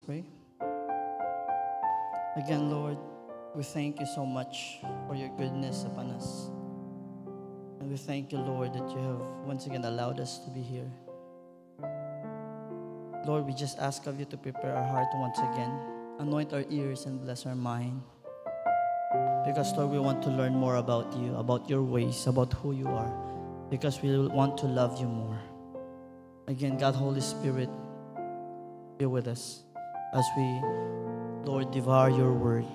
pray. Again, Lord, we thank you so much for your goodness upon us. And we thank you, Lord, that you have once again allowed us to be here. Lord, we just ask of you to prepare our heart once again. Anoint our ears and bless our mind. Because, Lord, we want to learn more about you, about your ways, about who you are. Because we want to love you more. Again, God, Holy Spirit, be with us as we, Lord, devour your word.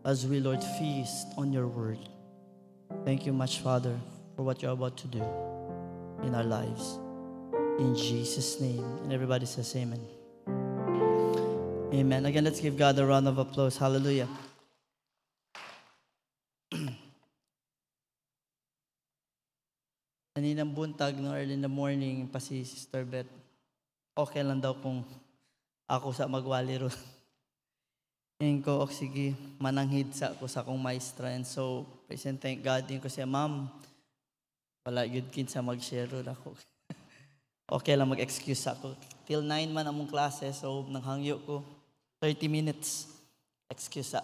As we, Lord, feast on your word. Thank you much, Father, for what you're about to do in our lives. In Jesus' name. And everybody says amen. Amen. Again, let's give God a round of applause. Hallelujah. Kaninang buntag, no, early in the morning, pa si Sister Beth, okay lang daw kung ako sa magwali ron. Ngayon ko, sige, mananghid sa ako sa akong maestra. And so, praise and thank God din ko siya, Ma'am, wala yun kin sa mag-share ron ako. Okay lang mag-excuse ako. Till 9 man among klase, so nanghangyo ko, 30 minutes, excuse sa.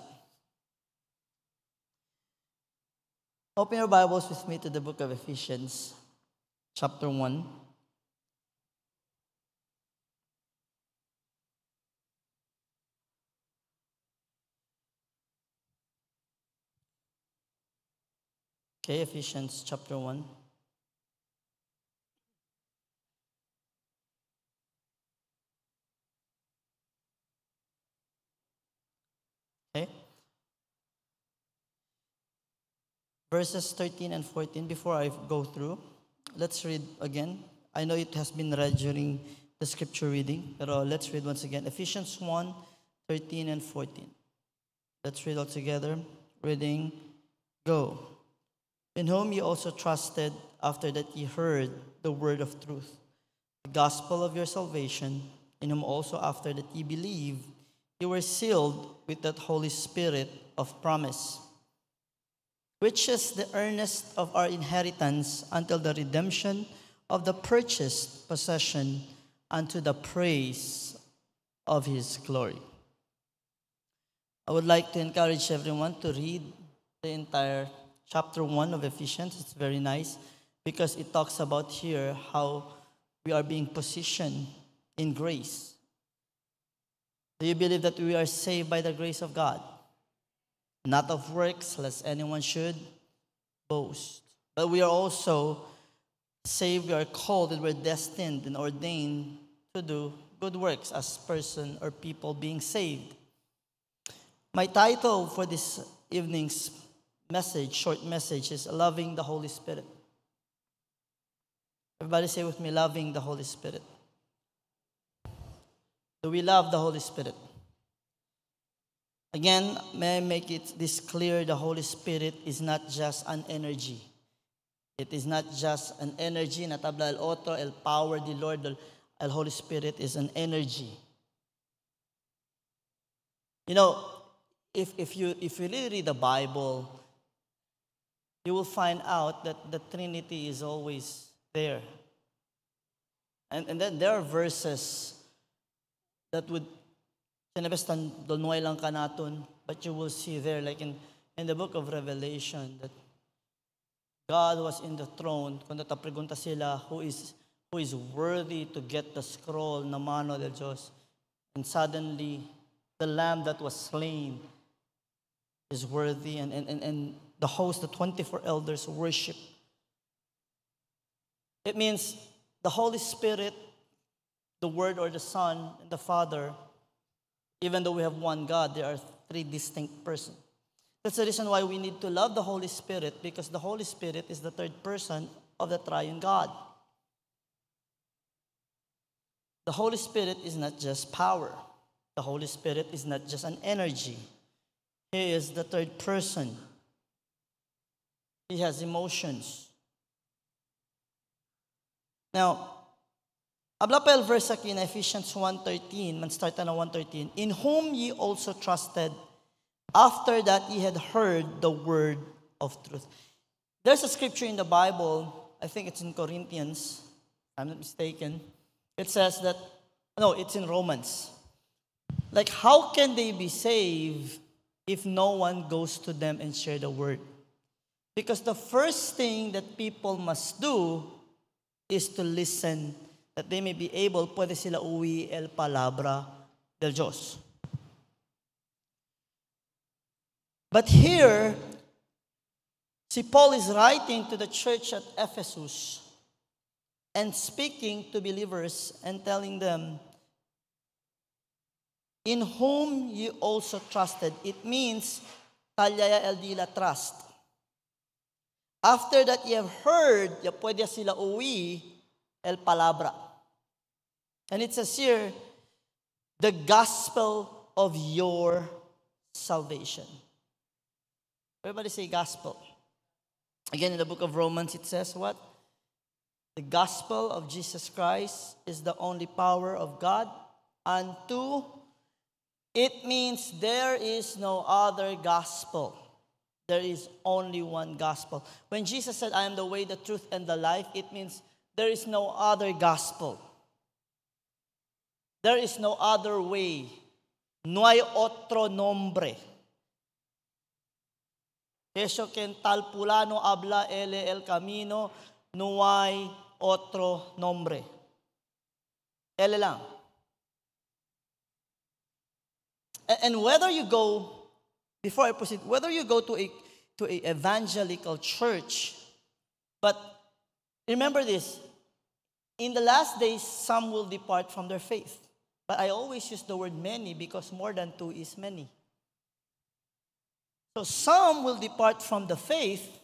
Open your Bibles with me to the book of Ephesians, chapter 1. Okay, Ephesians chapter 1. Okay. Verses 13 and 14, before I go through, let's read again. I know it has been read during the scripture reading, but let's read once again. Ephesians 1, 13 and 14. Let's read all together. Reading, go. In whom you also trusted after that ye heard the word of truth, the gospel of your salvation, in whom also after that ye believed, you were sealed with that Holy Spirit of promise, which is the earnest of our inheritance until the redemption of the purchased possession unto the praise of his glory. I would like to encourage everyone to read the entire chapter 1 of Ephesians. It's very nice because it talks about here how we are being positioned in grace. Do you believe that we are saved by the grace of God? Not of works, lest anyone should boast. But we are also saved, we are called, and we're destined and ordained to do good works as person or people being saved. My title for this evening's message, short message, is Loving the Holy Spirit. Everybody say with me, loving the Holy Spirit. Do we love the Holy Spirit? Again, may I make it this clear, the Holy Spirit is not just an energy. It is not just an energy, na tabla el otro, el power, the Lord, el Holy Spirit is an energy. You know, if you really read the Bible, you will find out that the Trinity is always there. And then there are verses that would sinabestan donway lang ka naton, but you will see there, like in the book of Revelation, that God was in the throne. Kung natapregunta sila, who is worthy to get the scroll na mano del Diyos? And suddenly, the Lamb that was slain is worthy, and the host, the 24 elders worship. It means the Holy Spirit, the Word or the Son, and the Father, even though we have one God, there are three distinct persons. That's the reason why we need to love the Holy Spirit, because the Holy Spirit is the third person of the triune God. The Holy Spirit is not just power. The Holy Spirit is not just an energy. He is the third person. He has emotions. Now, ablapel verse aquí in Ephesians 1:13, man start na 1:13, in whom ye also trusted, after that ye had heard the word of truth. There's a scripture in the Bible, I think it's in Corinthians, if I'm not mistaken. It says that, no, it's in Romans. Like, how can they be saved if no one goes to them and share the word? Because the first thing that people must do is to listen, that they may be able, pwede sila uwi el palabra del Diyos. But here, see, Paul is writing to the church at Ephesus and speaking to believers and telling them, in whom you also trusted. It means, talyaya el dila, trust. After that you have heard, ya pwede sila uwi el palabra. And it says here, the gospel of your salvation. Everybody say gospel. Again, in the book of Romans, it says what? The gospel of Jesus Christ is the only power of God unto. It means there is no other gospel. There is only one gospel. When Jesus said, I am the way, the truth, and the life, it means there is no other gospel. There is no other way. No hay otro nombre. Eso que en tal fulano habla él el camino, no hay otro nombre. Él lang. And whether you go, before I proceed, whether you go to a evangelical church, but remember this, in the last days, some will depart from their faith. But I always use the word many because more than two is many. So some will depart from the faith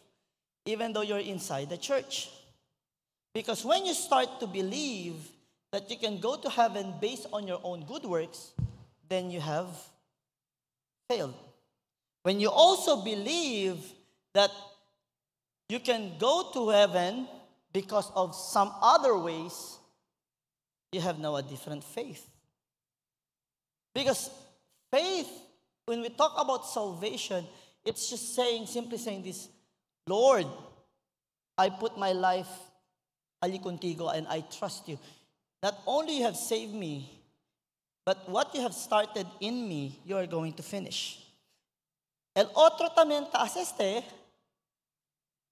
even though you're inside the church. Because when you start to believe that you can go to heaven based on your own good works, then you have failed. When you also believe that you can go to heaven because of some other ways, you have now a different faith. Because faith, when we talk about salvation, it's just saying, simply saying this, Lord, I put my life ali contigo and I trust you. Not only you have saved me, but what you have started in me, you are going to finish. El otro también taas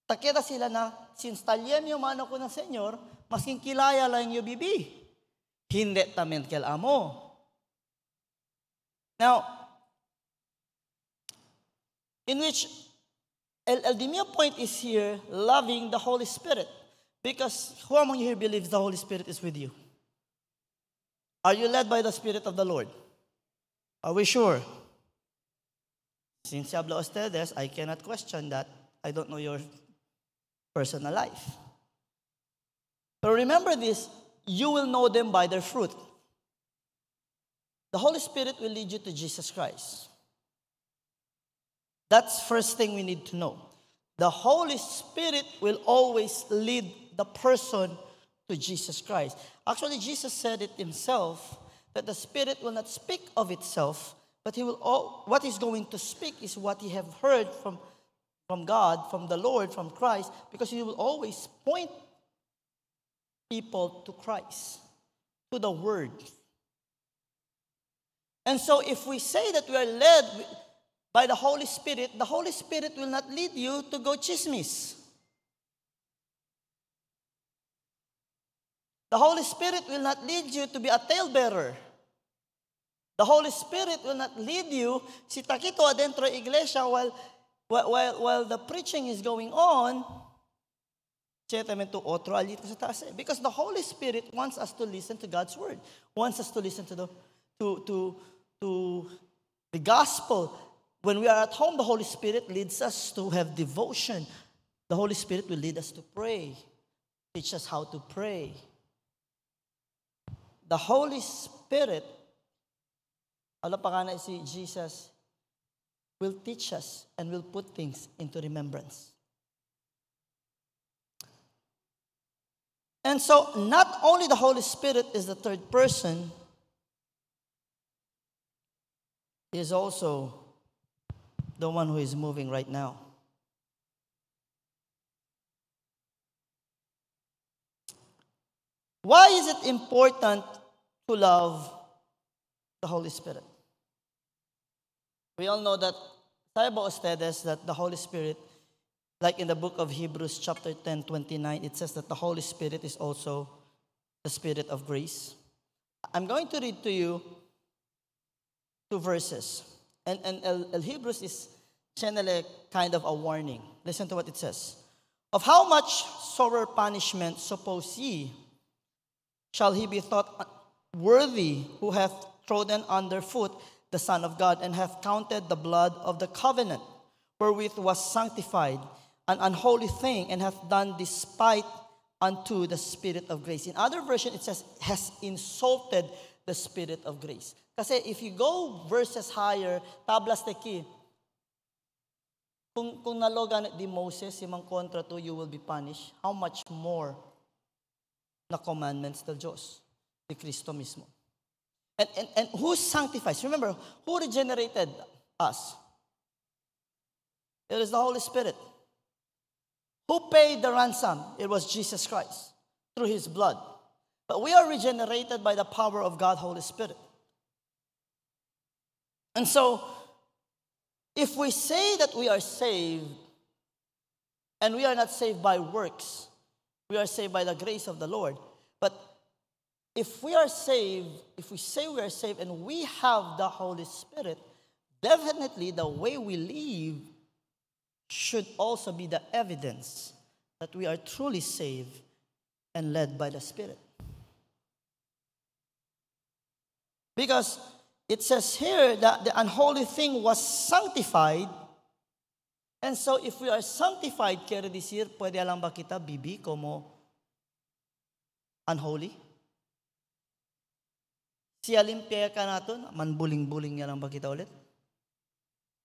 takeda sila na, since talyen yung mano ko ng Senyor, masking kilaya lang yung bibi. Hindi tamen kel amo. Now, in which the main point is here, loving the Holy Spirit. Because who among you here believes the Holy Spirit is with you? Are you led by the Spirit of the Lord? Are we sure? Since habla ustedes, I cannot question that. I don't know your personal life. But remember this, you will know them by their fruit. The Holy Spirit will lead you to Jesus Christ. That's first thing we need to know. The Holy Spirit will always lead the person to Jesus Christ. Actually, Jesus said it himself, that the Spirit will not speak of itself, but what he's going to speak is what he have heard from God, from the Lord, from Christ, because he will always point people to Christ, to the Word. And so if we say that we are led by the Holy Spirit will not lead you to go chismis. The Holy Spirit will not lead you to be a talebearer. The Holy Spirit will not lead you, si takito adentro iglesia while the preaching is going on, because the Holy Spirit wants us to listen to God's word, wants us to listen to the gospel. When we are at home, the Holy Spirit leads us to have devotion. The Holy Spirit will lead us to pray, teach us how to pray. The Holy Spirit, alam pa nga na si Jesus, will teach us and will put things into remembrance. And so, not only the Holy Spirit is the third person, He is also the one who is moving right now. Why is it important to love the Holy Spirit? We all know that, sabi ba ustedes, that the Holy Spirit, like in the book of Hebrews chapter 10:29, it says that the Holy Spirit is also the Spirit of grace. I'm going to read to you two verses. And El Hebrews is generally kind of a warning. Listen to what it says. Of how much sorer punishment suppose ye shall he be thought worthy who hath trodden under foot the Son of God, and hath counted the blood of the covenant wherewith was sanctified an unholy thing, and hath done despite unto the Spirit of grace. In other version, it says, has insulted the Spirit of grace. Kasi if you go verses higher, tablas teki, kung nalogan di Moses, imang kontra to, you will be punished. How much more na commandments del Diyos, di Kristo mismo. And who sanctifies? Remember, who regenerated us? It is the Holy Spirit. Who paid the ransom? It was Jesus Christ through His blood. But we are regenerated by the power of God, Holy Spirit. And so, if we say that we are saved, and we are not saved by works, we are saved by the grace of the Lord. But if we are saved, if we say we are saved and we have the Holy Spirit, definitely the way we live should also be the evidence that we are truly saved and led by the Spirit. Because it says here that the unholy thing was sanctified. And so if we are sanctified, quiere decir, pwede lang ba kita bibi como unholy? Siya limpia ka natin, manbuling-buling niya lang ba kita ulit?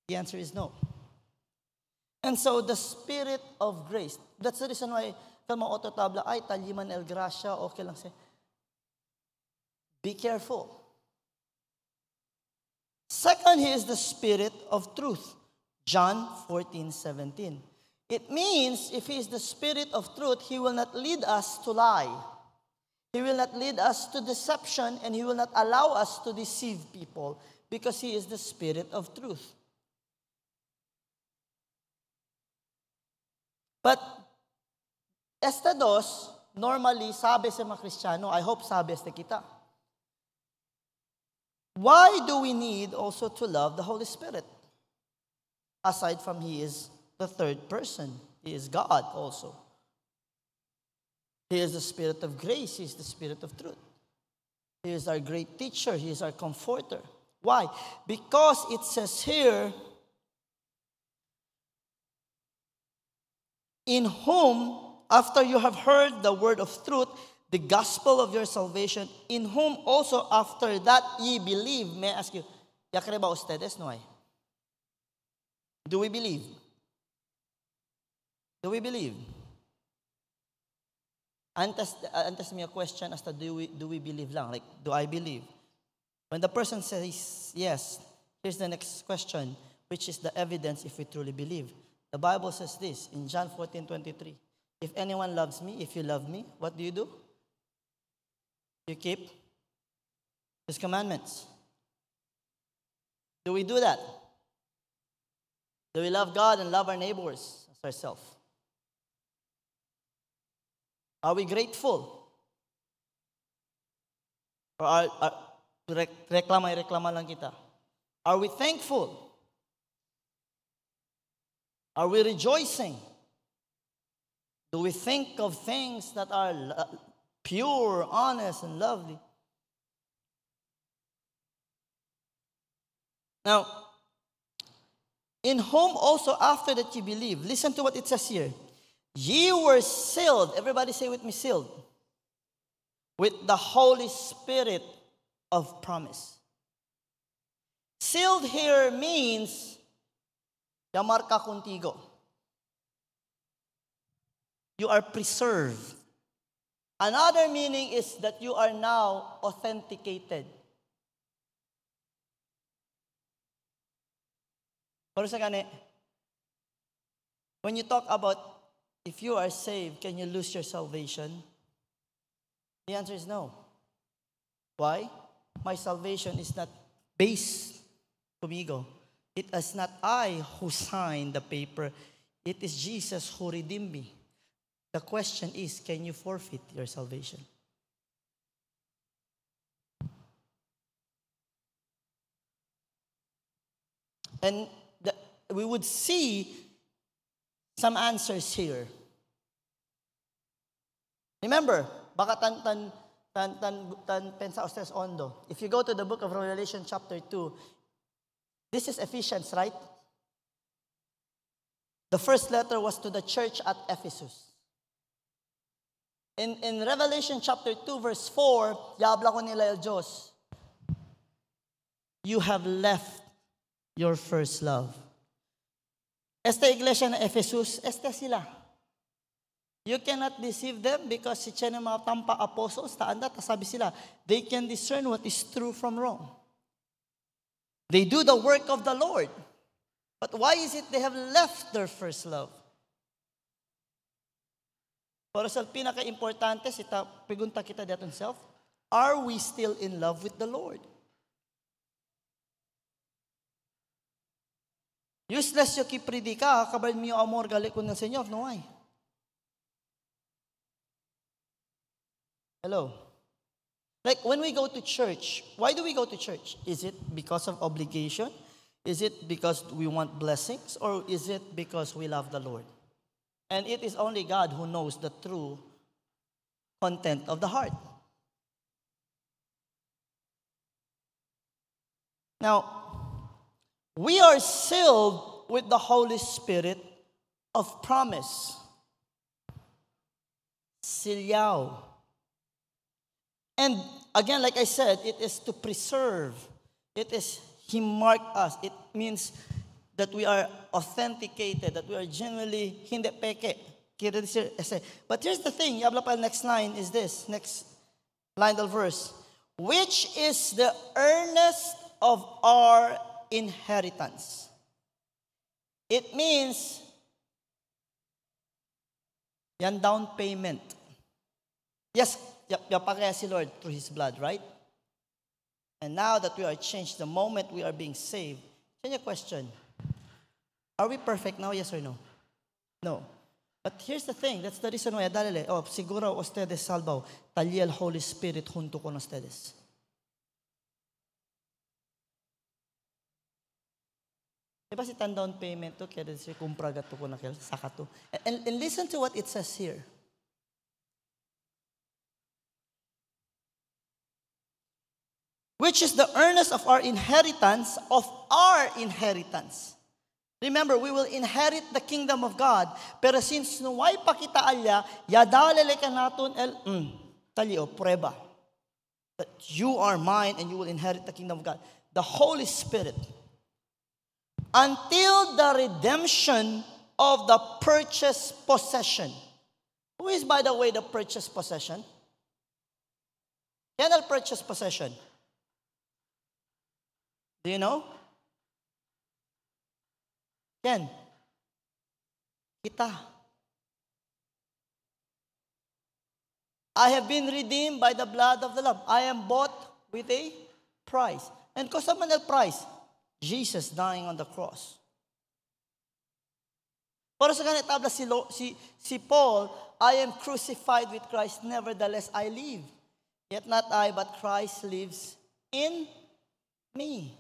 The answer is no. And so the Spirit of grace, that's the reason why kama autotabla, ay taliman el gracia, okay lang siya. Be careful. Second, He is the Spirit of truth. John 14:17. It means if He is the Spirit of truth, He will not lead us to lie. He will not lead us to deception, and He will not allow us to deceive people because He is the Spirit of truth. But, este dos, normally, sabi sa mga Kristiyano, I hope sabi este kita. Why do we need also to love the Holy Spirit? Aside from He is the third person, He is God also. He is the Spirit of grace, He is the Spirit of truth. He is our great teacher, He is our comforter. Why? Because it says here, in whom, after you have heard the word of truth, the gospel of your salvation, in whom also after that ye believe. May I ask you, yakre ba ustedes, no? Do we believe? Do we believe? Antes me a question as to do we believe lang? Like, do I believe? When the person says yes, here's the next question, which is the evidence if we truly believe. The Bible says this in John 14:23. If anyone loves me, if you love me, what do? You keep His commandments. Do we do that? Do we love God and love our neighbors as ourselves? Are we grateful? Or reklama lang kita? Are we thankful? Are we rejoicing? Do we think of things that are pure, honest, and lovely? Now, in whom also after that you believe, listen to what it says here. Ye were sealed, everybody say with me, sealed, with the Holy Spirit of promise. Sealed here means, yamarka contigo. You are preserved. Another meaning is that you are now authenticated. Pero sa gani, when you talk about if you are saved, can you lose your salvation? The answer is no. Why? My salvation is not based kumigo. It is not I who signed the paper. It is Jesus who redeemed me. The question is, can you forfeit your salvation? And we would see some answers here. Remember, baka tan pensa ustedes hondo. If you go to the book of Revelation chapter 2, this is Ephesians, right? The first letter was to the church at Ephesus. In Revelation chapter 2 verse 4, yabla ko nila el Diyos, you have left your first love. Esta iglesia na Ephesus, esta sila. You cannot deceive them because si Chen mga tampa apostles, taanda, sabi sila, they can discern what is true from wrong. They do the work of the Lord. But why is it they have left their first love? Para sa pinaka-importante, pigunta kita daton self, are we still in love with the Lord? Useless yung kipredika, kabal miyo amor galit ko ng Senyor, no ay. Hello? Like when we go to church, why do we go to church? Is it because of obligation? Is it because we want blessings? Or is it because we love the Lord? And it is only God who knows the true content of the heart. Now, we are sealed with the Holy Spirit of promise. Silyao. And again, like I said, it is to preserve. It is, He marked us. It means that we are authenticated, that we are genuinely hindi peke. But here's the thing, next line is this, next line of verse. Which is the earnest of our inheritance. It means, yan down payment. Yes, yapakaya si Lord through His blood, right? And now that we are changed, the moment we are being saved, change your question. Are we perfect now? Yes or no? No. But here's the thing. That's the reason why, siguro ustedes salvaw, talye el Holy Spirit junto con ustedes. Diba si tan down payment to, kaya si kumpra gato ko na kaya, saka to. And listen to what it says here. Which is the earnest of our inheritance, Remember, we will inherit the kingdom of God. Pero since nuway pakita alya, yadalele ka naton talio, prueba. That you are mine and you will inherit the kingdom of God. The Holy Spirit. Until the redemption of the purchased possession. Who is, by the way, the purchased possession? Yan al purchased possession. Do you know? Yan. Kita. I have been redeemed by the blood of the Lamb. I am bought with a price. And kosa man el price? Jesus dying on the cross. Para sa ganit tabla si Paul, I am crucified with Christ, nevertheless I live. Yet not I, but Christ lives in me.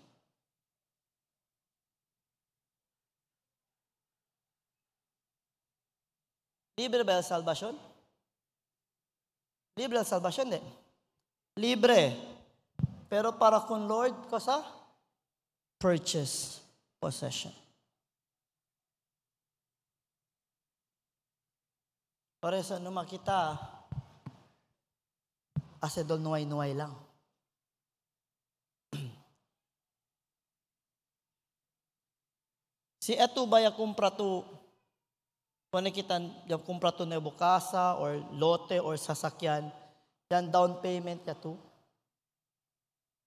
Libre ba ang salvation? Libre ang salvation, di? Libre. Pero para kung Lord, kosa? Purchase possession. Para sa makita, asedol nuway-nuway lang. Si eto ba yung kumpra to, kung nakita yung kumpra to na bukasa or lote or sasakyan, yan down payment ka to.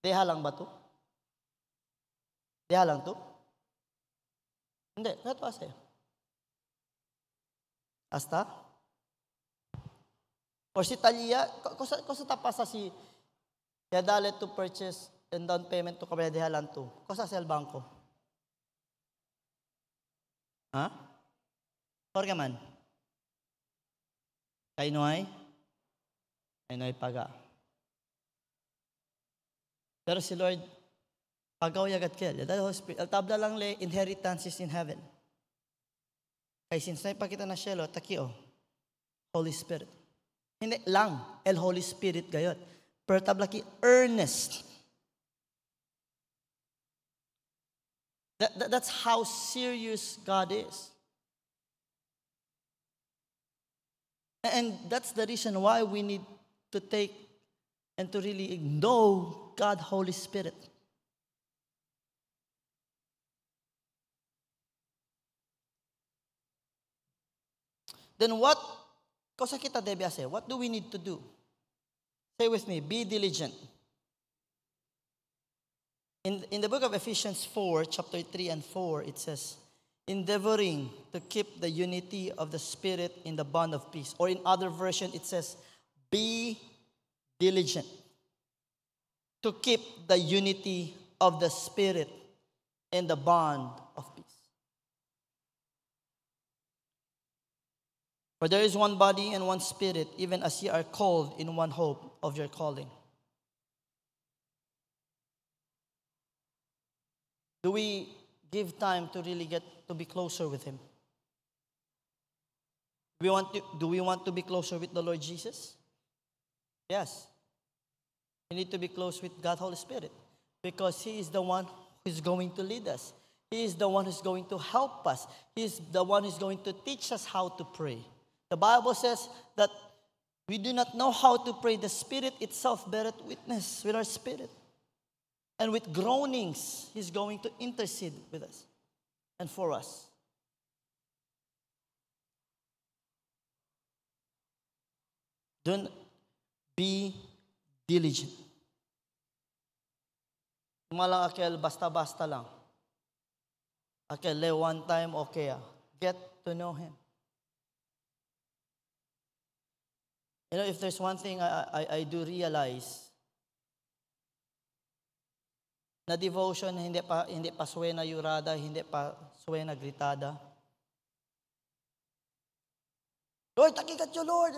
Deha lang ba to? Deha lang to? Hindi, ito asa. Hasta? Or si Talia, kosa tapasa si yadale to purchase and down payment to kabaya deha lang to. Kosa sa el banko? Ha? Or ka man? Kainoy? Kainoy paga. Pero si Lord, pagaw yagat kel. Dahil Holy Spirit, altabla lang le, inheritance is in heaven. Kaya since na ipakita na siya, takio, Holy Spirit. Hindi lang, el Holy Spirit gayot. Pero tabla ki, earnest. That's how serious God is. And that's the reason why we need to take and to really know God, Holy Spirit. Then what, kosa kita debe ase, what do we need to do? Say with me, be diligent. In the book of Ephesians 4, chapter 3 and 4, it says, endeavoring to keep the unity of the Spirit in the bond of peace. Or in other version, it says, be diligent to keep the unity of the Spirit in the bond of peace. For there is one body and one Spirit, even as ye are called in one hope of your calling. Do we give time to really get to be closer with Him? Do we want to be closer with the Lord Jesus? Yes. We need to be close with God, Holy Spirit, because He is the one who is going to lead us. He is the one who is going to help us. He is the one who is going to teach us how to pray. The Bible says that we do not know how to pray. The Spirit itself beareth witness with our spirit. And with groanings, He's going to intercede with us and for us. Don't be diligent. Malang akel basta-basta lang. Akel le one time okay. Get to know Him. You know, if there's one thing I do realize, na devotion hindi pa suwena yurada, hindi pa suwena gritada. Lord, takikat yo, Lord.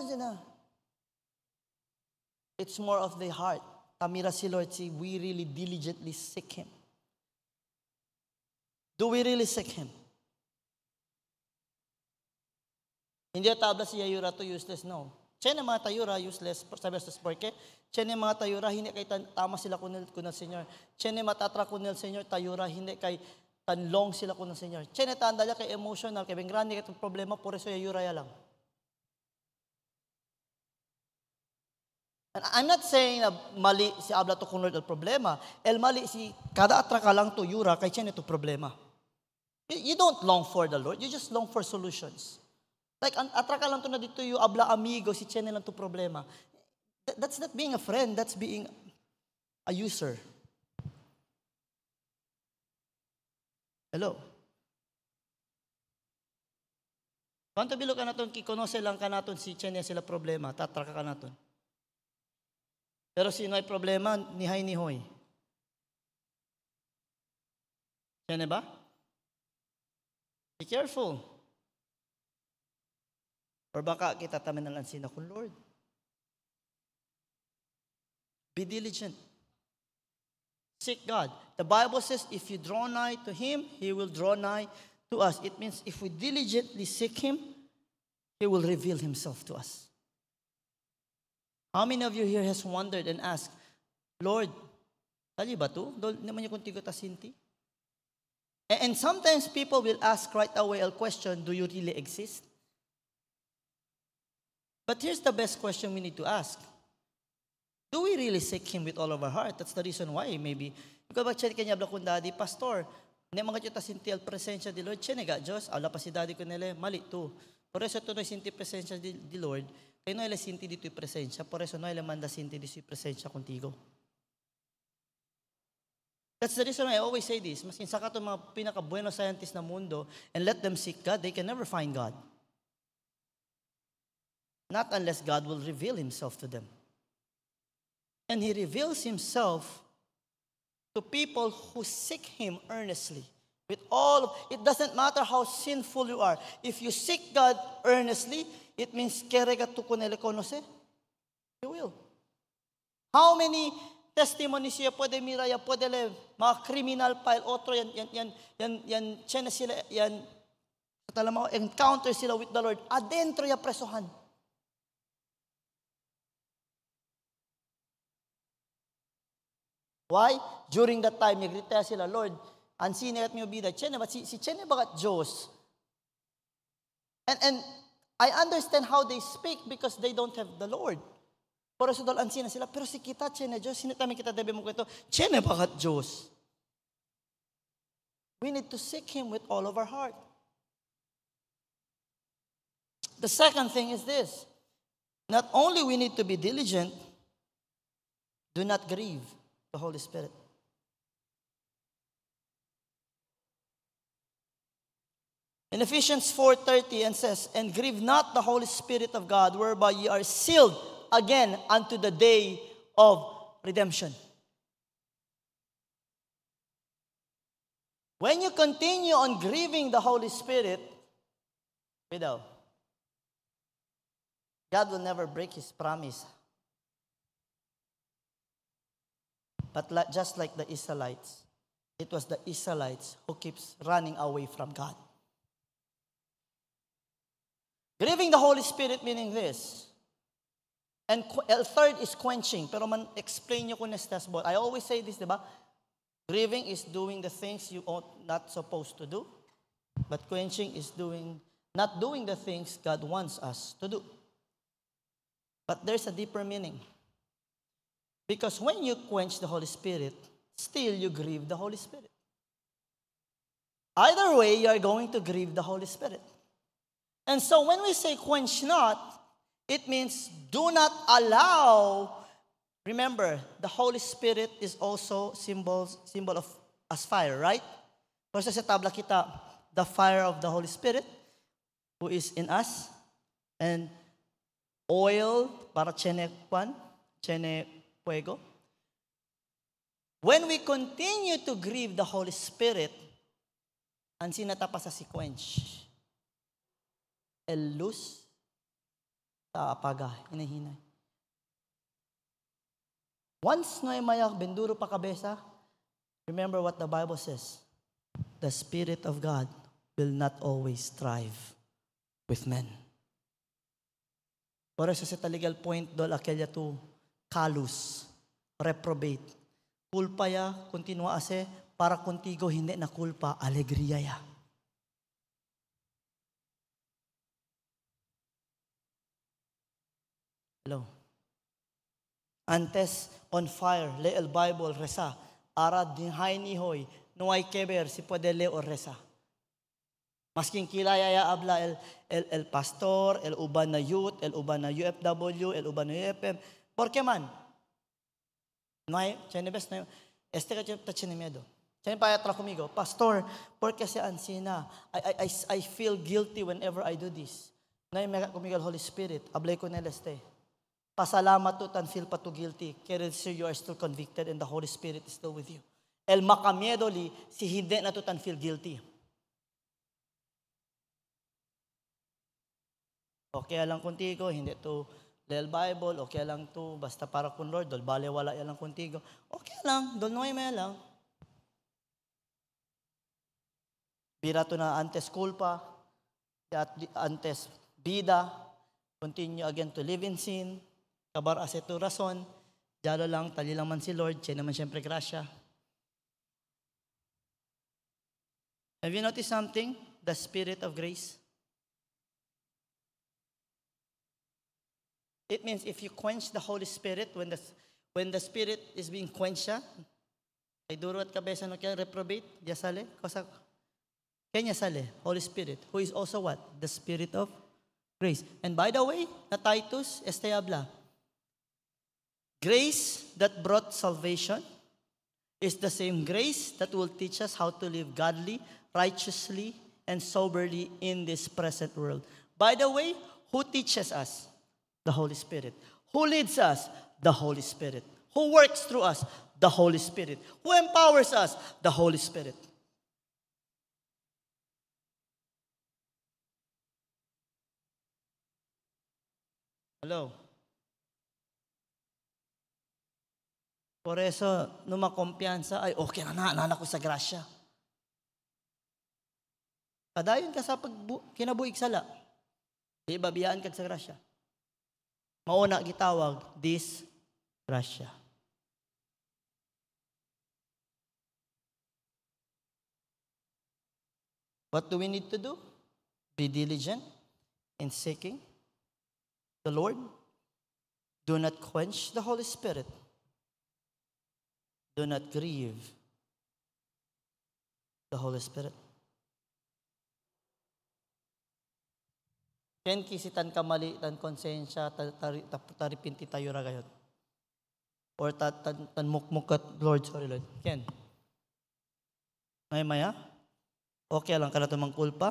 It's more of the heart. Tamira si Lord, si we really diligently seek Him. Do we really seek Him? Hindi tabla siya yura to useless, no. Siya na mga tayura useless, sabi sa sporke. Siya na mga tayura, hindi kay tama sila kunil Senyor. Siya na matatra kunil Senyor, tayura, hindi kay tanlong sila kunil Senyor. Siya na tanda niya kay emotional, kay bengrani kay problema, por eso yura ya lang. And I'm not saying na mali si abla to kung Lord al problema. El mali si kada atra ka lang to yura, kay siya na to problema. You don't long for the Lord, you just long for solutions. Like, atraka lang to na dito yung abla amigo, si Chen lang to problema. That's not being a friend, that's being a user. Hello? Kung bilo ka naton, kikonose lang ka naton si Chen sila problema, tatraka ka naton. Pero sino ay problema, nihay nihoy. Chen ba? Be careful. Or baka kita taman na lang sina kung Lord. Be diligent. Seek God. The Bible says if you draw nigh to Him, He will draw nigh to us. It means if we diligently seek Him, He will reveal Himself to us. How many of you here has wondered and asked, Lord, tali ba to? Naman yung kuntigo tasinti? And sometimes people will ask right away a question, do you really exist? But here's the best question we need to ask. Do we really seek Him with all of our heart? That's the reason why maybe. Ikaw ba chat kanya blakon daddy, pastor, ne mga chuta sinti al presensya di Lord, chenega Diyos, ala pa si daddy ko nila, mali to. Por eso to no sinti presensya di Lord, kaya no ila sinti dito yung presensya, por eso no ila manda sinti dito yung presensya contigo. That's the reason why I always say this, mas kinsa ka to mga pinaka-buenos scientists na mundo, and let them seek God, they can never find God. Not unless God will reveal Himself to them. And He reveals Himself to people who seek Him earnestly With all, it doesn't matter how sinful you are. If you seek God earnestly, it means kerega tu kunele konose. You will. How many testimonies siya pwede miraya, pwede le, mga criminal file, otro, yan, chene sila, yan, encounter sila with the Lord, adentro ya presohan. Why? During that time, nagritaya sila, Lord, ansine at miyo bida, chene, but si chene bagat Diyos. And I understand how they speak because they don't have the Lord. Pero sa dol ansina sila, pero si kita, chene Diyos, sinitami kita debe mo kwento, chene bagat Diyos. We need to seek Him with all of our heart. The second thing is this. Not only we need to be diligent, do not grieve the Holy Spirit. In Ephesians 4:30 and says, and grieve not the Holy Spirit of God, whereby ye are sealed again unto the day of redemption. When you continue on grieving the Holy Spirit, widow, God will never break His promise. But just like the Israelites, it was the Israelites who keeps running away from God. Grieving the Holy Spirit meaning this. And third is quenching. Pero man explain nyo kung nestas bo. I always say this, diba? Grieving is doing the things you are not supposed to do. But quenching is not doing the things God wants us to do. But there's a deeper meaning. Because when you quench the Holy Spirit, still you grieve the Holy Spirit. Either way, you are going to grieve the Holy Spirit. And so when we say quench not, it means do not allow. Remember, the Holy Spirit is also symbol of as fire, right? Kasi sa tabla kita, the fire of the Holy Spirit who is in us, and oil para chene fuego. When we continue to grieve the Holy Spirit, ang sinatapa sa sequence, el luz sa apaga, hinahinay. Once no mayak benduro pa kabesa, remember what the Bible says. The Spirit of God will not always strive with men. Por eso sa legal point dol aquella tu kalus, reprobate. Kulpa ya, continua ase, para contigo hindi na kulpa, alegria ya. Hello. Antes on fire, le el Bible resa, ara dinhay ni hoy, nuay keber si puede le o resa. Masking kilaya ya habla el pastor, el uban na youth, el uban na UFW, el uban na UFM. ¿Por qué man? No hay, chenebes na este ka tachinemedo. Chen pa atra conmigo, pastor, porque si ansina, I feel guilty whenever I do this. Na mega conmigo el Holy Spirit, hablay ko nel este. Pasalamat to tan feel pa to guilty. Kaya sir, you are still convicted and the Holy Spirit is still with you. El makamiedo li, si hindi na to tan feel guilty. Okay lang contigo, hindi to del Bible, okay lang to, basta para kun Lord, dol bale wala yan lang contigo. Okay lang, dol noy may lang. Bira to na antes culpa, at antes bida, continue again to live in sin, kabar aseto rason, jalo lang, tali lang man si Lord, siya naman siyempre grasya. Have you noticed something? The Spirit of grace. It means if you quench the Holy Spirit, when the Spirit is being quenched, ay duro at kabesa no kaya reprobate, yasale, kosa, kanya sale, Holy Spirit, who is also what? The Spirit of grace. And by the way, na Titus, este habla, grace that brought salvation is the same grace that will teach us how to live godly, righteously, and soberly in this present world. By the way, who teaches us? The Holy Spirit. Who leads us? The Holy Spirit. Who works through us? The Holy Spirit. Who empowers us? The Holy Spirit. Hello? Por eso, nung makumpiyansa, ay okay na, nanak ko sa grasya. Padayon ka sa kinabuhig sala. Di babiyaan ka sa grasya. Mauna gitawag, disgrasya. What do we need to do? Be diligent in seeking the Lord. Do not quench the Holy Spirit. Do not grieve the Holy Spirit. Ken kisitan kamali tan konsensya taripinti tayo ra gayud. Or tan mukmukat Lord, sorry Lord. Ken. Maya? Okay lang ka na tumang kulpa?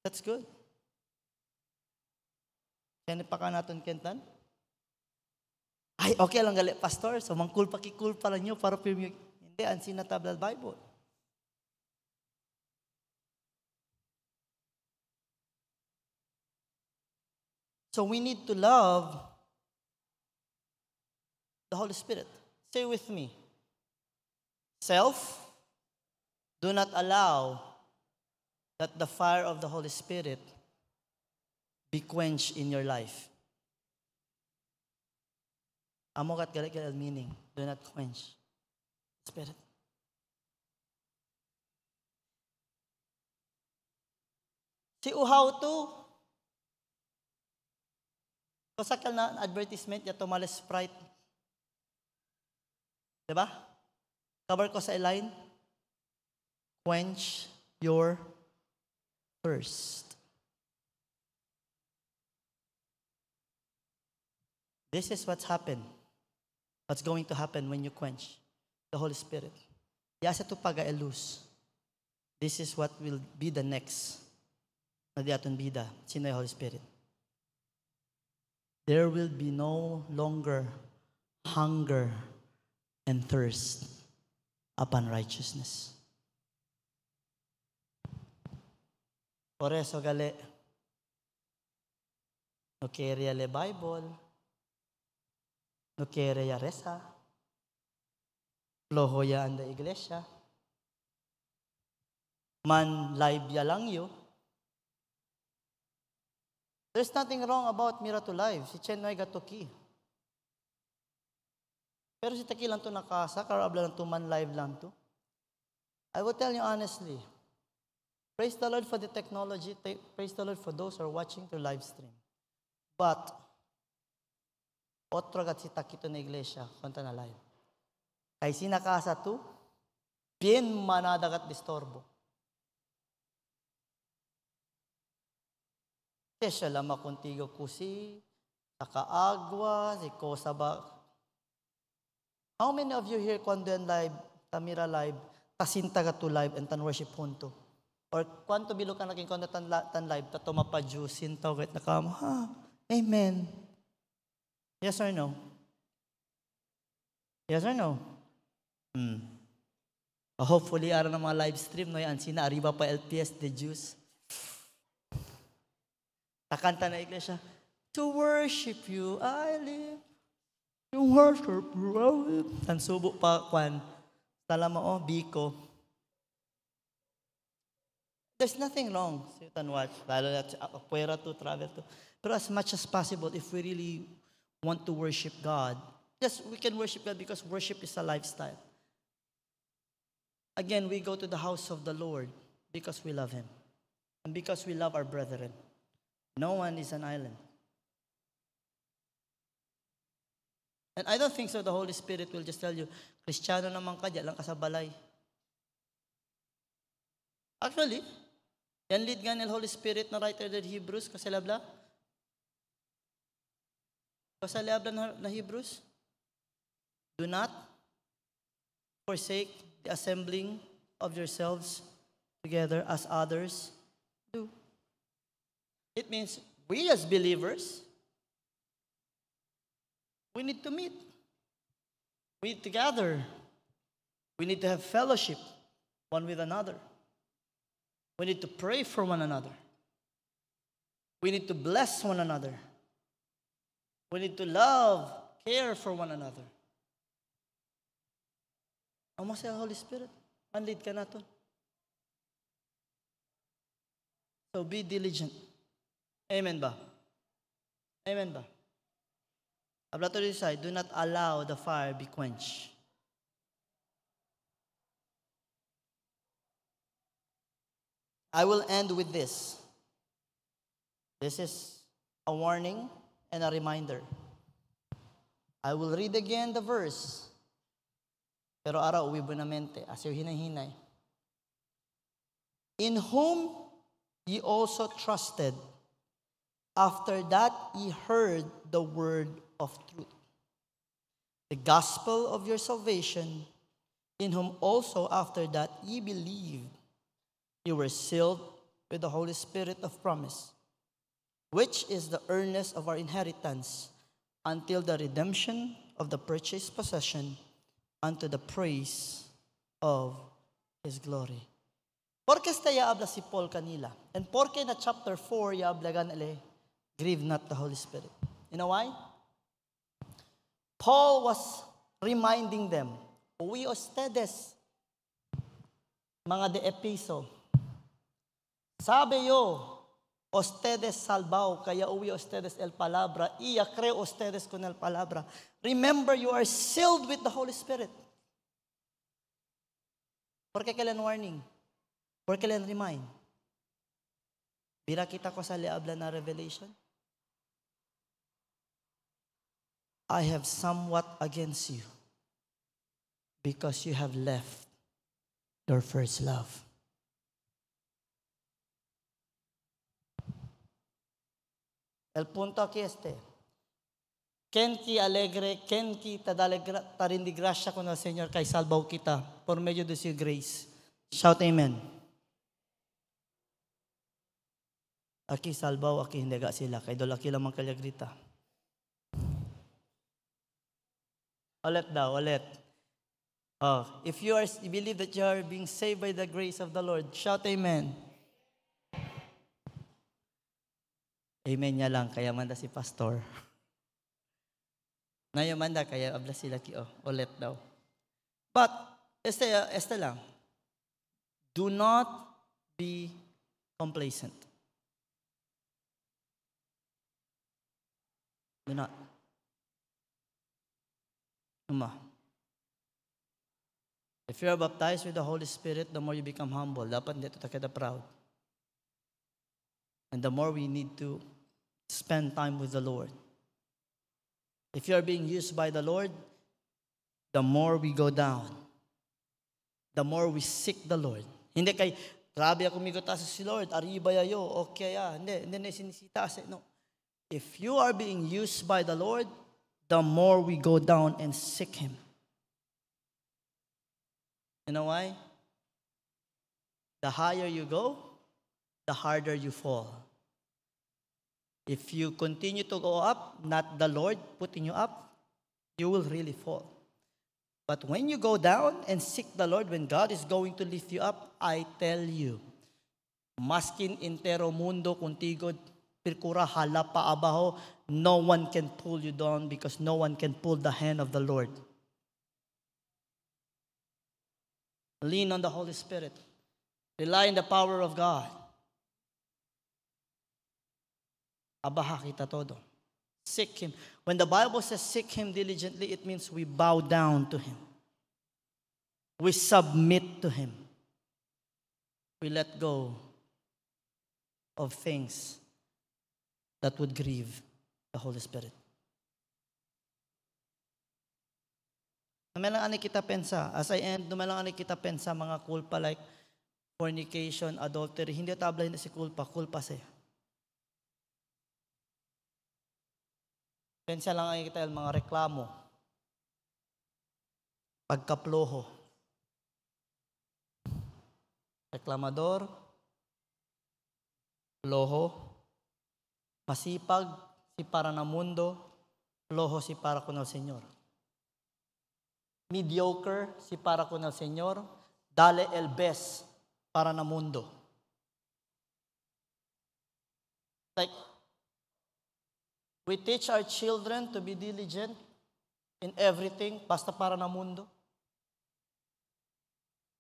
That's good. Kaya pa ka natin kentan? Ay, okay lang gali, pastor. So, mangkulpa kikulpa lang nyo para premium. Hindi, ang sinatabla Bible. So, we need to love the Holy Spirit. Say with me. Self, do not allow that the fire of the Holy Spirit be quenched in your life. Amo kat galit meaning. Do not quench the Spirit. Si uhaw to. Kasakal na advertisement ya tumala Sprite. Diba? Cover ko sa line. Quench your thirst. This is what's happened. What's going to happen when you quench the Holy Spirit. Yasa to pag-elus. This is what will be the next na di aton bida. Sino yung Holy Spirit? There will be no longer hunger and thirst upon righteousness. Por eso gali, no quería le Bible, no quería reza, flojo ya anda iglesia, man live ya lang yo. There's nothing wrong about Miracle Live. Si Chen Noy Gatoki. Pero si Taki lang to nakasa, karabla lang to man live lang to. I will tell you honestly, praise the Lord for the technology, praise the Lord for those who are watching through live stream. But, otro kat si Taki to na iglesia, konta na live. Kay sinakasa to, bien manadagat distorbo. Siya lang makuntigo kusi, sa kaagwa, si Kosaba. How many of you here Konden live, Tamira live, tasinta ka to live, and tan worship hunto? Or kwanto bilo ka naging kondo tan live, tatoma pa juice, sintaw kahit nakama, ha? Amen. Yes or no? Yes or no? Hopefully, araw ng mga live stream, no, yan, sina Arriba pa LPS, the juice. Nakanta na iglesia, to worship you, I live. To worship you, I live. Tansubo pa, kwan. Tala mo, biko. There's nothing wrong. Sit and watch. Lalo na, pwera to, travel to. Pero as much as possible, if we really want to worship God, yes, we can worship God because worship is a lifestyle. Again, we go to the house of the Lord because we love Him. And because we love our brethren. No one is an island. And I don't think so the Holy Spirit will just tell you, Kristiyano naman ka, diyan lang ka sa balay. Actually, yan lead nga ng Holy Spirit na writer ng Hebrews, kasalabla. Kasalabla na Hebrews. Do not forsake the assembling of yourselves together as others do. It means we as believers, we need to meet. We need to gather. We need to have fellowship one with another. We need to pray for one another. We need to bless one another. We need to love, care for one another. Amo sa Holy Spirit. Manlead ka na to. So be diligent. Amen ba? Amen ba? Abla to decide, do not allow the fire be quenched. I will end with this. This is a warning and a reminder. I will read again the verse. Pero araw, uwi bonamente, asyo hinay-hinay. In whom ye also trusted, after that ye heard the word of truth, the gospel of your salvation, in whom also after that ye believed, you were sealed with the Holy Spirit of promise, which is the earnest of our inheritance, until the redemption of the purchased possession, unto the praise of His glory. Porque esta ya habla si Paul kanila. And porque na chapter 4 ya habla ganale, grieve not the Holy Spirit. You know why? Paul was reminding them, uwi ustedes, mga de Episo, sabe yo, ustedes salvao, kaya uwi ustedes el palabra, iya creo ustedes con el palabra. Remember, you are sealed with the Holy Spirit. Porque kailan warning? Porque kailan remind? Bira kita ko sa liabla na revelation. I have somewhat against you because you have left your first love. El punto aquí Ken ki alegre, ken ki tarin di grasya ko na Señor kay salbaw kita por medio de su grace. Shout amen. Aki salbaw, aki hindi ga sila. Kay dolaki lamang kalyagrita. Ulit daw, ulit. Oh, if you believe that you are being saved by the grace of the Lord, shout amen. Amen niya lang, kaya manda si pastor. Ngayon manda, kaya abla sila ki, ulit daw. But, este lang. Do not be complacent. Do not. If you are baptized with the Holy Spirit, the more you become humble. Dapat hindi ito kada proud. And the more we need to spend time with the Lord. If you are being used by the Lord, the more we go down. The more we seek the Lord. Hindi kay, grabe ako migota sa si Lord, arriba yayo, okay ya. Hindi na sinisita sa, no. If you are being used by the Lord, the more we go down and seek Him. You know why? The higher you go, the harder you fall. If you continue to go up, not the Lord putting you up, you will really fall. But when you go down and seek the Lord, when God is going to lift you up, I tell you, maskin entero mundo contigo, pirkura hala pa abajo, no one can pull you down because no one can pull the hand of the Lord. Lean on the Holy Spirit. Rely on the power of God. Abaha kita todo. Seek Him. When the Bible says seek Him diligently, it means we bow down to Him. We submit to Him. We let go of things that would grieve the Holy Spirit. Dumalang ani kita pensa, as I end, dumalang ani kita pensa mga kulpa like fornication, adultery, hindi tabla hindi si kulpa siya. Pensa lang ani kita mga reklamo, pagkaploho, reklamador, loho, masipag, si para na mundo, loho si para con el Señor. Mediocre, si para con el Señor, dale el best para na mundo. Like, we teach our children to be diligent in everything, basta para na mundo.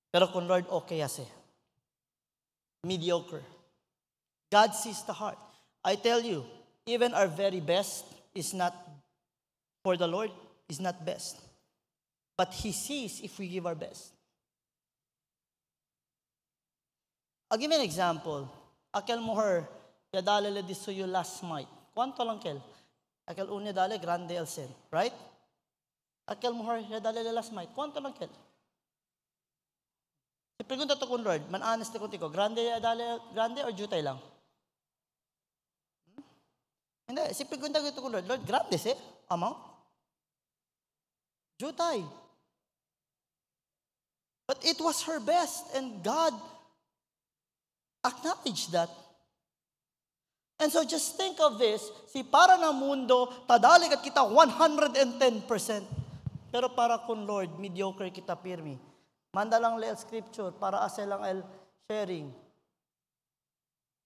Pero kung Lord, okay kasi. Mediocre. God sees the heart. I tell you, even our very best is not for the Lord, is not best. But He sees if we give our best. I'll give you an example. Akel moher, yadalele disuyo last night. Kwanto lang kel? Akel unya dale grande el sen, right? Akel moher, yadalele last night. Kwanto lang kel? Si pregunta to kung Lord, man honest ko tiko, grande yadale, grande or jutay lang? Hindi, si pregunta ko kung Lord, Lord, grande si amount? Jutay. But it was her best, and God acknowledged that. And so just think of this, si para na mundo, tadalig at kita 110%. Pero para kung Lord, mediocre kita pirmi. Manda lang el scripture, para asa lang el sharing.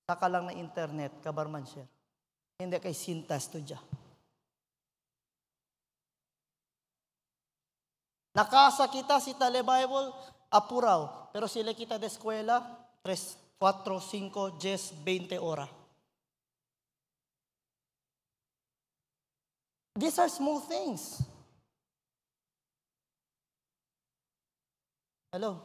Saka lang na internet, kabarman share. Hindi kay sintas to dya. Nakasa kita si Tale Bible, apuraw. Pero sila kita de eskwela, 3, 4, 5, 10, 20 ora. These are small things. Hello?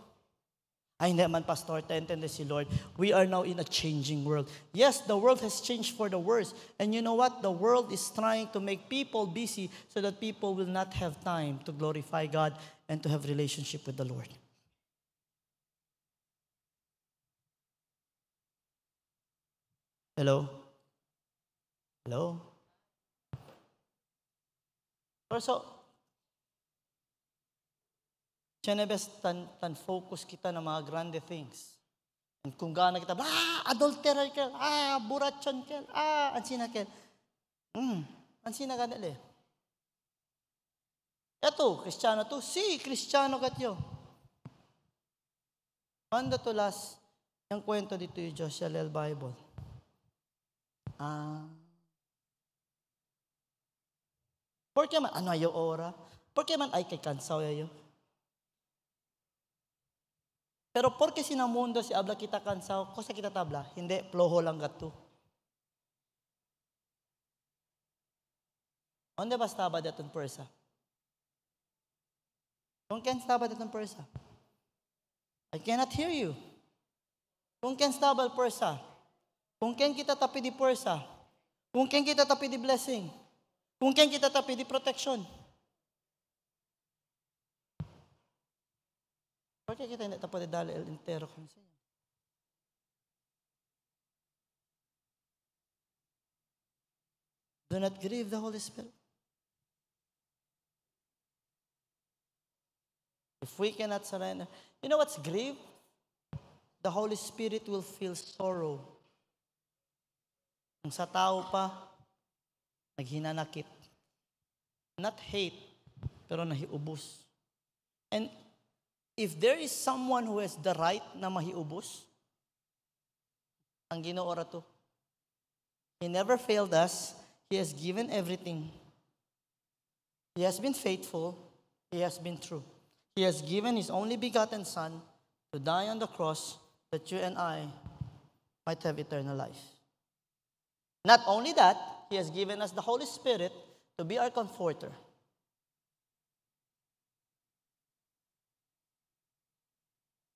Ay, hindi man, Pastor, intende si Lord. We are now in a changing world. Yes, the world has changed for the worse. And you know what? The world is trying to make people busy so that people will not have time to glorify God and to have relationship with the Lord. Hello? Hello? So, Chenebes, tan focus kita na mga grande things. And kung gaano kita, adulterer kel, burachon kel, ansina kel. Ansina ganali. Eto, Kristiyano to. Si, Kristiyano katyo. Manda to last, yung kwento dito yung Joshua Lel Bible. Porque man, ano ayo ora? Porque man ay kay kansaw ayo? Pero porque sinamundo si abla kita kansaw, kosa kita tabla, hindi, ploho lang gato. Onde basta ba daton persa? Kung ken staba daton persa? I cannot hear you. Kung ken staba persa? Kung ken kita tapi di persa? Kung ken kita tapi di blessing? Kung ken kita tapi di protection? Porque kita hindi tapo di dali el entero kung siya. Do not grieve the Holy Spirit. If we cannot surrender, you know what's grieve? The Holy Spirit will feel sorrow. Kung sa tao pa, naghinanakit. Not hate, pero nahiubos. And if there is someone who has the right na mahiubos, ang Ginoo ra to. He never failed us. He has given everything. He has been faithful. He has been true. He has given His only begotten Son to die on the cross that you and I might have eternal life. Not only that, He has given us the Holy Spirit to be our comforter.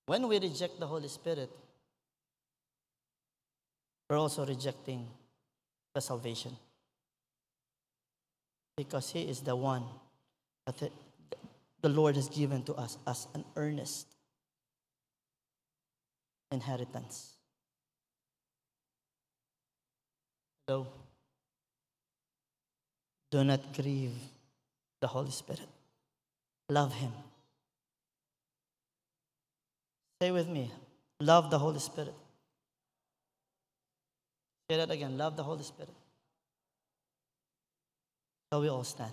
When we reject the Holy Spirit, we're also rejecting the salvation. Because He is the one that the Lord has given to us as an earnest inheritance. So, do not grieve the Holy Spirit. Love Him. Say with me, love the Holy Spirit. Say that again, love the Holy Spirit. So we all stand.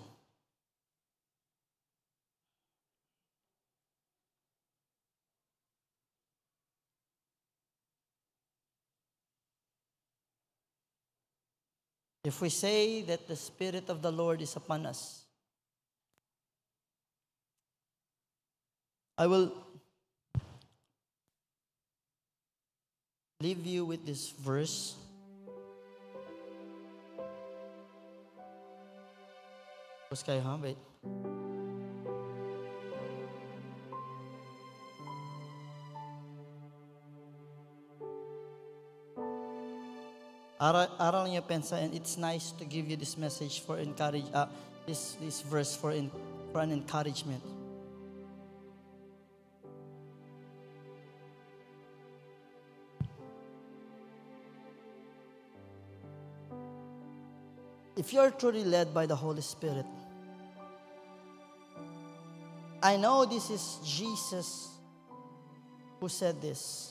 If we say that the Spirit of the Lord is upon us, I will leave you with this verse. Tapos kayo, ha? Wait. Aral niyo pensa, and it's nice to give you this message for encourage, this verse for an encouragement. If you're truly led by the Holy Spirit, I know this is Jesus who said this.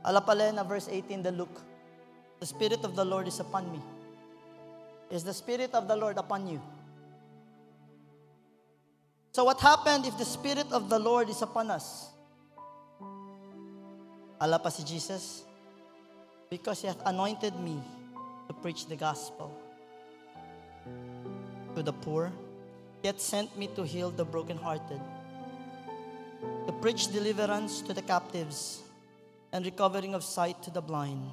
Alapalena, verse 18, the Luke. The Spirit of the Lord is upon me. Is the Spirit of the Lord upon you? So what happened if the Spirit of the Lord is upon us? Ala pa si Jesus? Because He hath anointed me to preach the gospel to the poor. He hath sent me to heal the brokenhearted, to preach deliverance to the captives, and recovering of sight to the blind,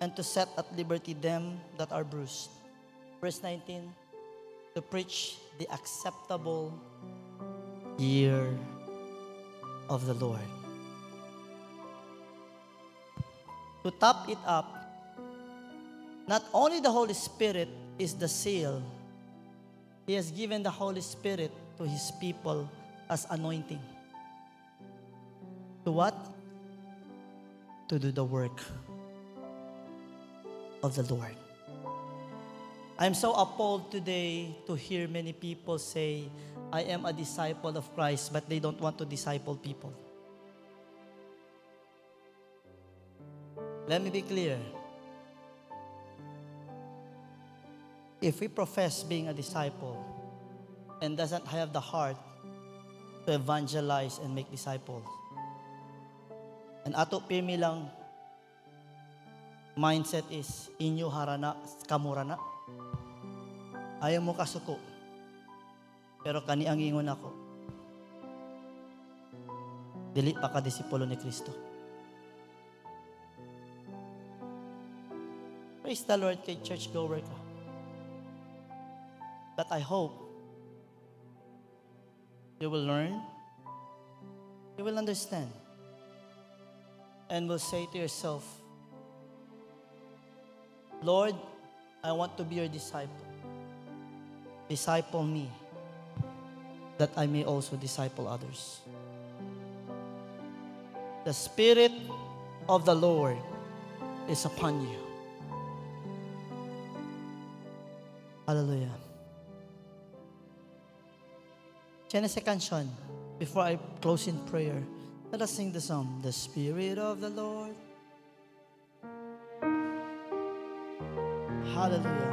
and to set at liberty them that are bruised. Verse 19, to preach the acceptable year of the Lord. To top it up, not only the Holy Spirit is the seal, He has given the Holy Spirit to His people as anointing. To what? To do the work of the Lord. I'm so appalled today to hear many people say, I am a disciple of Christ, but they don't want to disciple people. Let me be clear. If we profess being a disciple and doesn't have the heart to evangelize and make disciples, and ato pirmi lang mindset is inyo harana kamurana, ayaw mo kasuko pero kani ang ingon ako, dili pa ka disipulo ni Kristo. Praise the Lord kay church goer ka. But I hope you will learn, you will understand, and will say to yourself, Lord, I want to be your disciple. Disciple me, that I may also disciple others. The Spirit of the Lord is upon you. Hallelujah. Genesis cantion. Before I close in prayer, let us sing the song, The Spirit of the Lord. Hallelujah.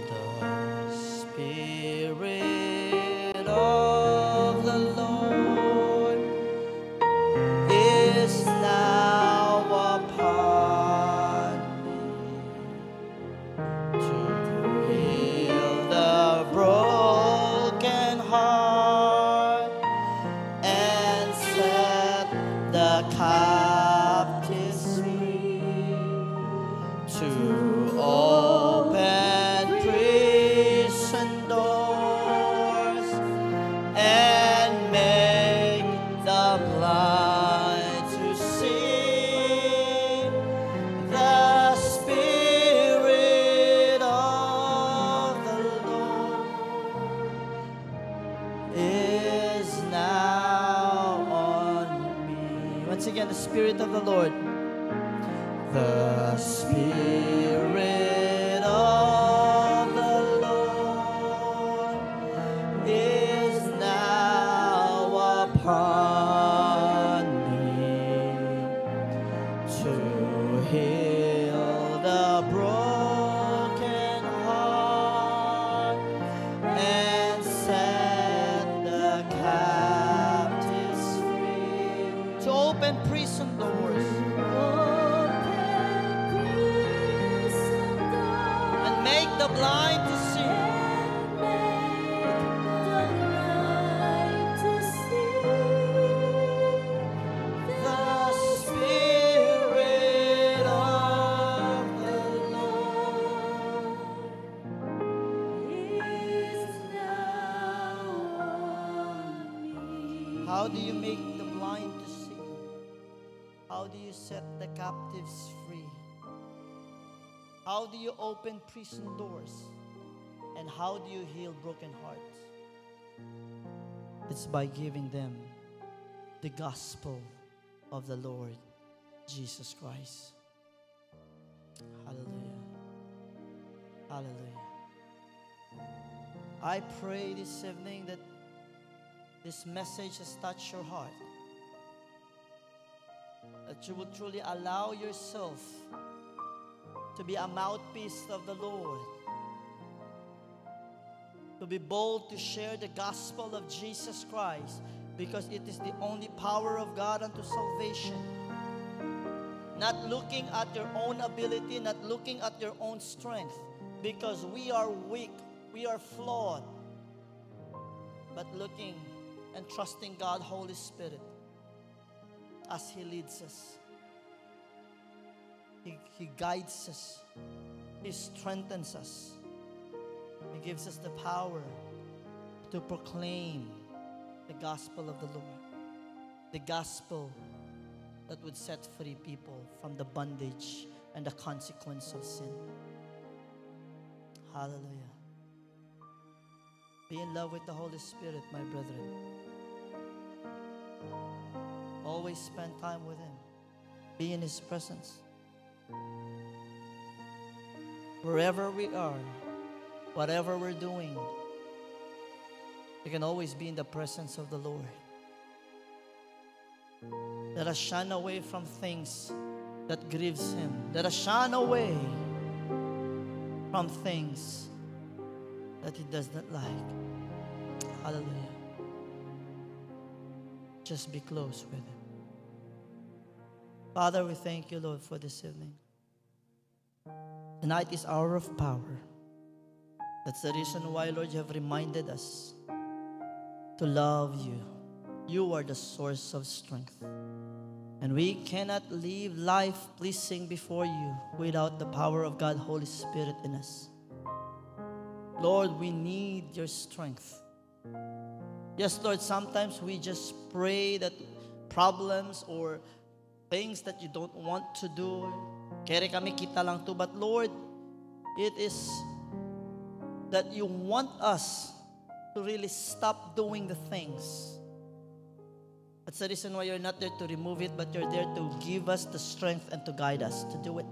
The Spirit of the Lord is now upon me to heal the broken heart and set the captives free, to open prison doors and make the blind to see. The Spirit of the Lord is now on me. Once again, the Spirit of the Lord. The Spirit of the Lord is now upon me to heal the broken heart open prison doors and make the blind to see. The Spirit of the Lord is now on me. How do you make the blind to see? How do you set the captives free? How do you open prison doors? And how do you heal broken hearts? It's by giving them the gospel of the Lord Jesus Christ. Hallelujah. Hallelujah. I pray this evening that this message has touched your heart. That you will truly allow yourself to be a mouthpiece of the Lord. To be bold to share the gospel of Jesus Christ, because it is the only power of God unto salvation. Not looking at your own ability, not looking at your own strength, because we are weak, we are flawed. But looking and trusting God, Holy Spirit, as He leads us. He guides us. He strengthens us. He gives us the power to proclaim the gospel of the Lord. The gospel that would set free people from the bondage and the consequence of sin. Hallelujah. Be in love with the Holy Spirit, my brethren. Always spend time with Him. Be in His presence. Wherever we are, whatever we're doing, we can always be in the presence of the Lord. Let us shun away from things that grieves Him. Let us shun away from things that He does not like. Hallelujah. Just be close with Him. Father, we thank You, Lord, for this evening. Tonight is hour of power. That's the reason why, Lord, You have reminded us to love You. You are the source of strength. And we cannot live life pleasing before You without the power of God, Holy Spirit, in us. Lord, we need Your strength. Yes, Lord, sometimes we just pray that problems or things that You don't want to do, kere kami kita lang to, but Lord, it is that You want us to really stop doing the things. That's the reason why You're not there to remove it, but You're there to give us the strength and to guide us to do it.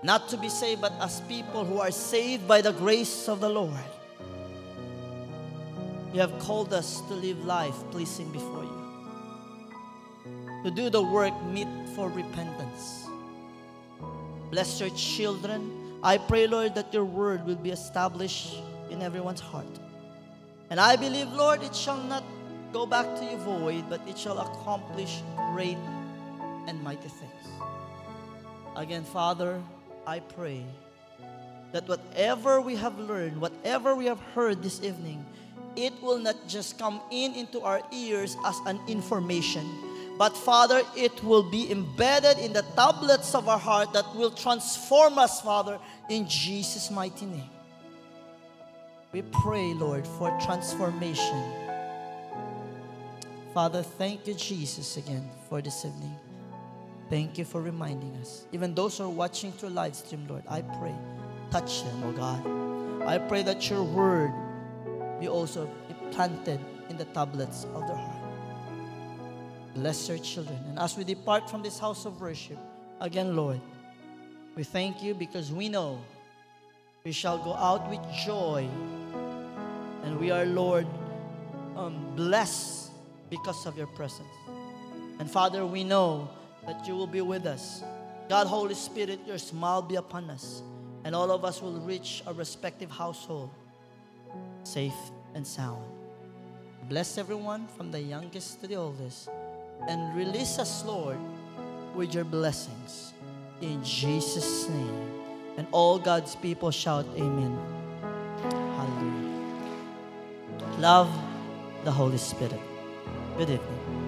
Not to be saved, but as people who are saved by the grace of the Lord. You have called us to live life pleasing before You, to do the work meet for repentance. Bless Your children. I pray, Lord, that Your word will be established in everyone's heart. And I believe, Lord, it shall not go back to You void, but it shall accomplish great and mighty things. Again, Father, I pray that whatever we have learned, whatever we have heard this evening, it will not just come into our ears as an information, but Father, it will be embedded in the tablets of our heart that will transform us, Father, in Jesus' mighty name. We pray, Lord, for transformation. Father, thank You, Jesus, again for this evening. Thank You for reminding us. Even those who are watching through live stream, Lord, I pray, touch them, oh God. I pray that Your word be also planted in the tablets of their heart. Bless Your children. And as we depart from this house of worship, again, Lord, we thank You because we know we shall go out with joy. And we are, Lord, blessed because of Your presence. And Father, we know that You will be with us. God, Holy Spirit, Your smile be upon us. And all of us will reach our respective household safe and sound. Bless everyone from the youngest to the oldest. and release us, Lord, with your blessings. In Jesus' name. And all God's people shout amen. Hallelujah. Love the Holy Spirit. Good evening.